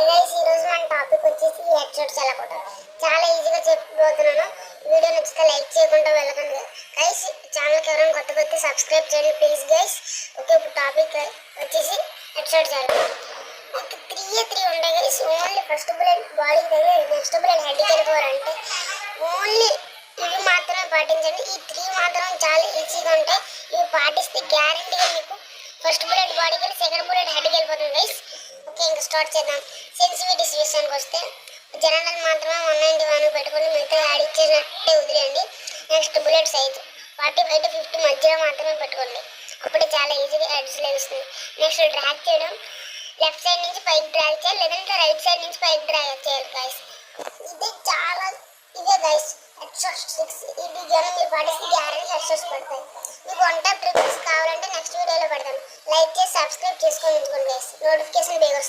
Guys ఈరోజు మన topic వచ్చేసి హెడ్ షాట్స్ ఎలా కొట్టాలి. చాలా ఈజీగా చెప్పబోతున్నాను. వీడియో నచ్చితే లైక్ చేయకుండా వెళ్ళకండి గైస్. ఛానల్కి ఎవరైనా కొత్తగా వస్తే సబ్స్క్రైబ్ చేయండి ప్లీజ్ గైస్. ఓకే, ఇప్పుడు టాపిక్ వచ్చేసి హెడ్ షాట్స్ ఎలా. ఒక 3 ఉంటాయి guys. Only first bullet body దగ్గర, నెక్స్ట్ బుల్లెట్ హెడ్కి వెళ్ళిపోవాలంటే ఓన్లీ ఇవి మాత్రమే పాటించండి. ఈ 3 మాత్రం చాలా ఈజీగా ఉంటాయి. ఇవి పాటిస్తే గ్యారెంటీగా మీకు ఫస్ట్ బుల్లెట్ బాడీకి వెళ్ళి సెకండ్ బుల్లెట్ హెడ్కి వెళ్ళిపోతుంది గైస్. ఓకే, ఇంకా స్టార్ట్ చేద్దాం. సెన్సిటివిటీస్ విషయానికి వస్తే జనరల్ మాత్రమే 191 పెట్టుకుని మిగతా యాడ్ ఇచ్చేసినట్టే వదిలేయండి. నెక్స్ట్ బుల్లెట్ సైజు 45 to 50 మధ్యలో మాత్రమే పెట్టుకోండి. అప్పుడే చాలా ఈజీగా హెడ్స్ లభిస్తుంది. నెక్స్ట్ డ్రాగ్ చేయడం, లెఫ్ట్ సైడ్ నుంచి పైకి డ్రాగ్ చేయాలి, లేదంటే రైట్ సైడ్ నుంచి పైకి డ్రాగ్ చేయాలి గైస్. ఇదే గైస్ హెడ్ షాట్స్ ట్రిక్స్. ఇది కానీ మీరు పాటిస్తే గ్యారెంటీ హెడ్ షాట్స్ పడతాయి. మీకు 1 టైప్ ట్రిక్స్ కావాలంటే నెక్స్ట్ వీడియోలో పెడతాను. లైక్ చేసి సబ్స్క్రైబ్ చేసుకొని ఉంచుకోండి గైస్. నోటిఫికేషన్ బేగ వస్తుంది.